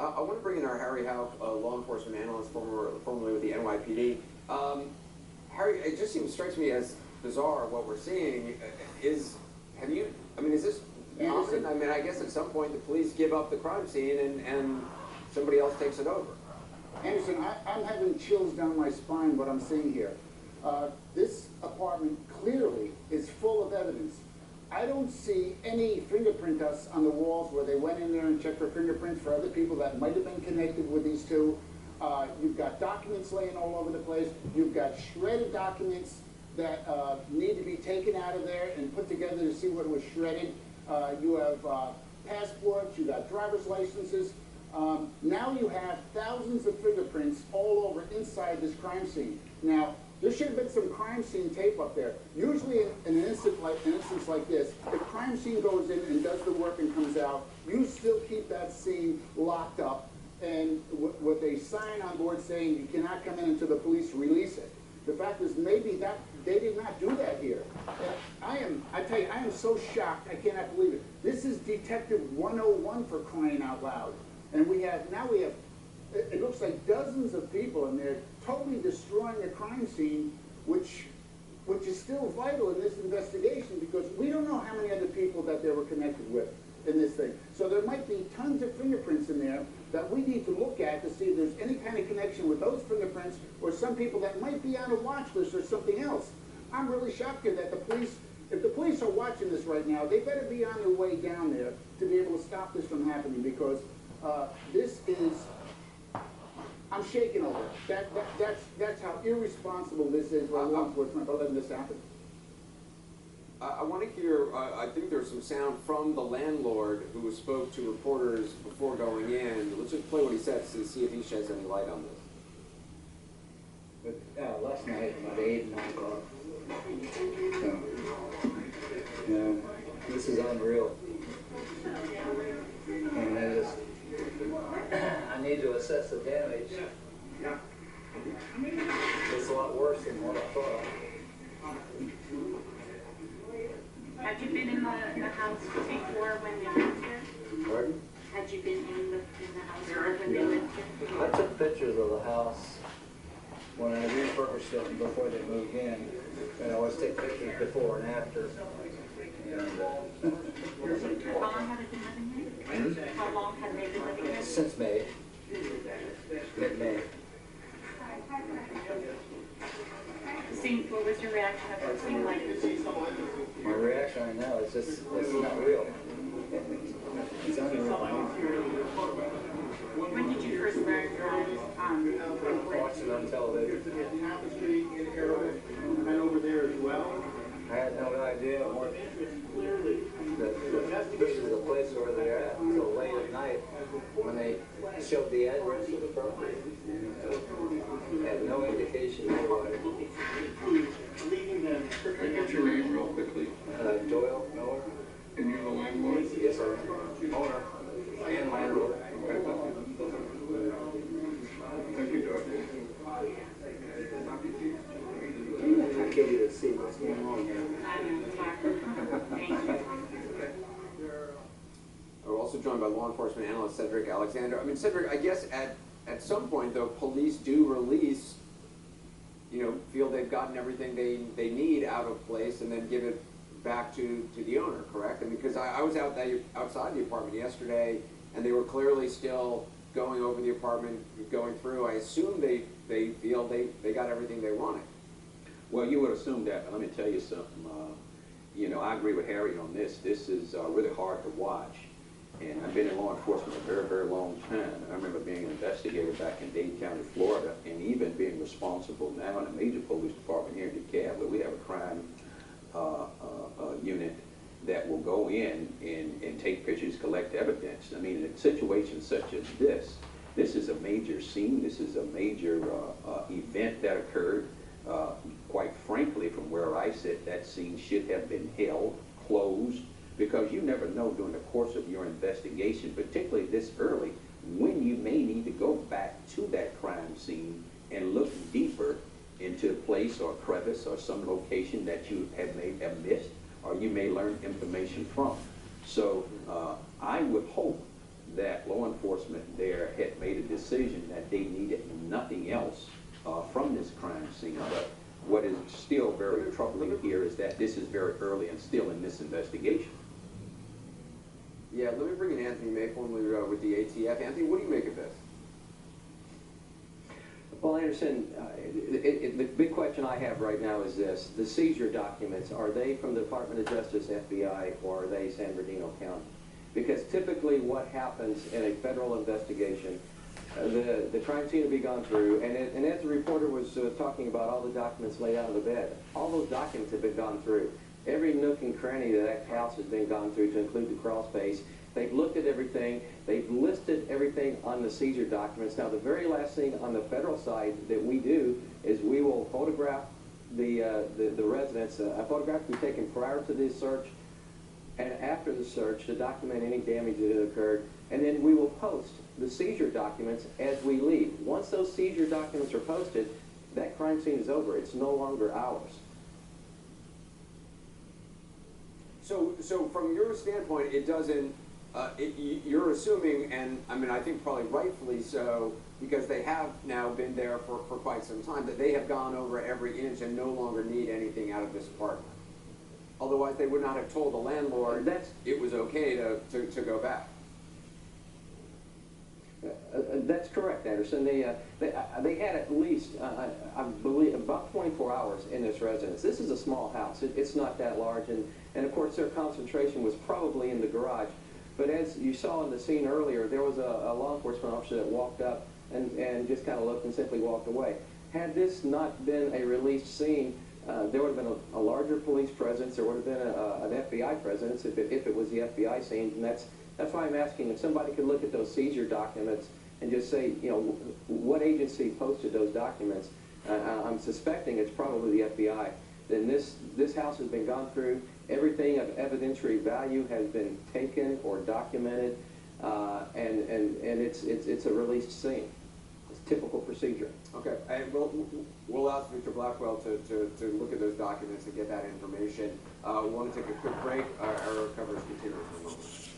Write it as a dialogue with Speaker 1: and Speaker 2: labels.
Speaker 1: I want to bring in our Harry Houck, law enforcement analyst, formerly with the NYPD. Harry, it just strikes me as bizarre what we're seeing. Is this common? I mean, I guess at some point the police give up the crime scene and somebody else takes it over.
Speaker 2: Anderson, I'm having chills down my spine what I'm seeing here. This apartment clearly is full of evidence. I don't see any fingerprint dust on the walls where they went in there and checked for fingerprints for other people that might have been connected with these two. You've got documents laying all over the place. You've got shredded documents that need to be taken out of there and put together to see what was shredded. You have passports, you got driver's licenses. Now you have thousands of fingerprints all over inside this crime scene. Now, there should have been some crime scene tape up there. Usually in an instance like this, the crime scene goes in and does the work and comes out. You still keep that scene locked up, and with a sign on board saying you cannot come in until the police release it. The fact is maybe that they did not do that here. I tell you, I am so shocked, I cannot believe it. This is Detective 101 for crying out loud. And now we have, it looks like dozens of people in there totally destroying the crime scene, which is still vital in this investigation because we don't know how many other people that they were connected with in this thing. So there might be tons of fingerprints in there that we need to look at to see if there's any kind of connection with those fingerprints or some people that might be on a watch list or something else. I'm really shocked here that the police, if the police are watching this right now, they better be on their way down there to be able to stop this from happening because this is, I'm shaking over it. That's how irresponsible this is by law enforcement by letting this happen.
Speaker 1: I want to hear, I think there's some sound from the landlord who spoke to reporters before going in. Let's just play what he said to see if he sheds any light on this.
Speaker 3: But last night, about 8 and 9 o'clock. This is unreal. And I need to assess the damage. It's a lot worse than what I thought.
Speaker 4: Had you been in the house before when they lived here?
Speaker 3: Pardon?
Speaker 4: Had you been in the house before when they lived here?
Speaker 3: I took pictures of the house when I refurbished it before they moved in. And I always take pictures before and after. And,
Speaker 4: how long had it been living here? How long had they been living here?
Speaker 3: Since May. Mid-May.
Speaker 4: What was your reaction after seeing like this?
Speaker 3: My reaction right now is just, it's not real. It's unreal.
Speaker 4: When did you first learn
Speaker 3: I watched it on television. I had no idea that this is a place where they're at until late at night when they showed the address of the property. Had no indication why.
Speaker 5: Can I get your name real quickly?
Speaker 3: Doyle Miller.
Speaker 5: And you're the landlord?
Speaker 3: Yes, sir. Owner and landlord.
Speaker 5: Thank you, Doyle.
Speaker 3: I can't even see what's going on here.
Speaker 1: We're also joined by law enforcement analyst Cedric Alexander. I mean, Cedric, I guess at some point, though, police do release, feel they've gotten everything they need out of place and then give it back to the owner, correct? I mean, because I was outside the apartment yesterday, and they were clearly still going over the apartment, going through. I assume they feel they got everything they wanted.
Speaker 6: Well, you would assume that, but let me tell you something. I agree with Harry on this. This is really hard to watch. And I've been in law enforcement a very, very long time. I remember being an investigator back in Dade County, Florida, and even being responsible now in a major police department here in DeKalb, where we have a crime unit that will go in and take pictures, collect evidence. I mean, in situations such as this is a major scene. This is a major event that occurred. Quite frankly, from where I sit, that scene should have been held, closed, because you never know during the course of your investigation, particularly this early, when you may need to go back to that crime scene and look deeper into a place or crevice or some location that you may have missed or you may learn information from. So I would hope that law enforcement there had made a decision that they needed nothing else from this crime scene. But what is still very troubling here is that this is very early and still in this investigation.
Speaker 1: Yeah, let me bring in Anthony Mayfield with the ATF. Anthony, what do you make of this?
Speaker 7: Well, Anderson, the big question I have right now is this. The seizure documents, are they from the Department of Justice, FBI, or are they San Bernardino County? Because typically what happens in a federal investigation, the crime scene will be gone through, and as the reporter was talking about all the documents laid out on the bed, all those documents have been gone through. Every nook and cranny of that house has been gone through, to include the crawl space. They've looked at everything. They've listed everything on the seizure documents. Now, the very last thing on the federal side that we do is we will photograph the residence. A photograph will be taken prior to the search and after the search to document any damage that had occurred. And then we will post the seizure documents as we leave. Once those seizure documents are posted, that crime scene is over. It's no longer ours.
Speaker 1: So from your standpoint, it doesn't, you're assuming, and I mean, I think probably rightfully so, because they have now been there for quite some time, that they have gone over every inch and no longer need anything out of this apartment. Otherwise, they would not have told the landlord that it was okay to go back.
Speaker 7: That's correct, Anderson. They had at least, I believe, about 24 hours in this residence. This is a small house. It's not that large, and of course their concentration was probably in the garage. But as you saw in the scene earlier, there was a law enforcement officer that walked up and just kind of looked and simply walked away. Had this not been a released scene, there would have been a larger police presence. There would have been an FBI presence if it was the FBI scene, and that's why I'm asking if somebody could look at those seizure documents and just say, you know, what agency posted those documents. I'm suspecting it's probably the FBI. Then this house has been gone through. Everything of evidentiary value has been taken or documented, and it's a released scene. It's typical procedure.
Speaker 1: Okay, and we'll ask Mr. Blackwell to look at those documents and get that information. We want to take a quick break. Our coverage continues for a moment.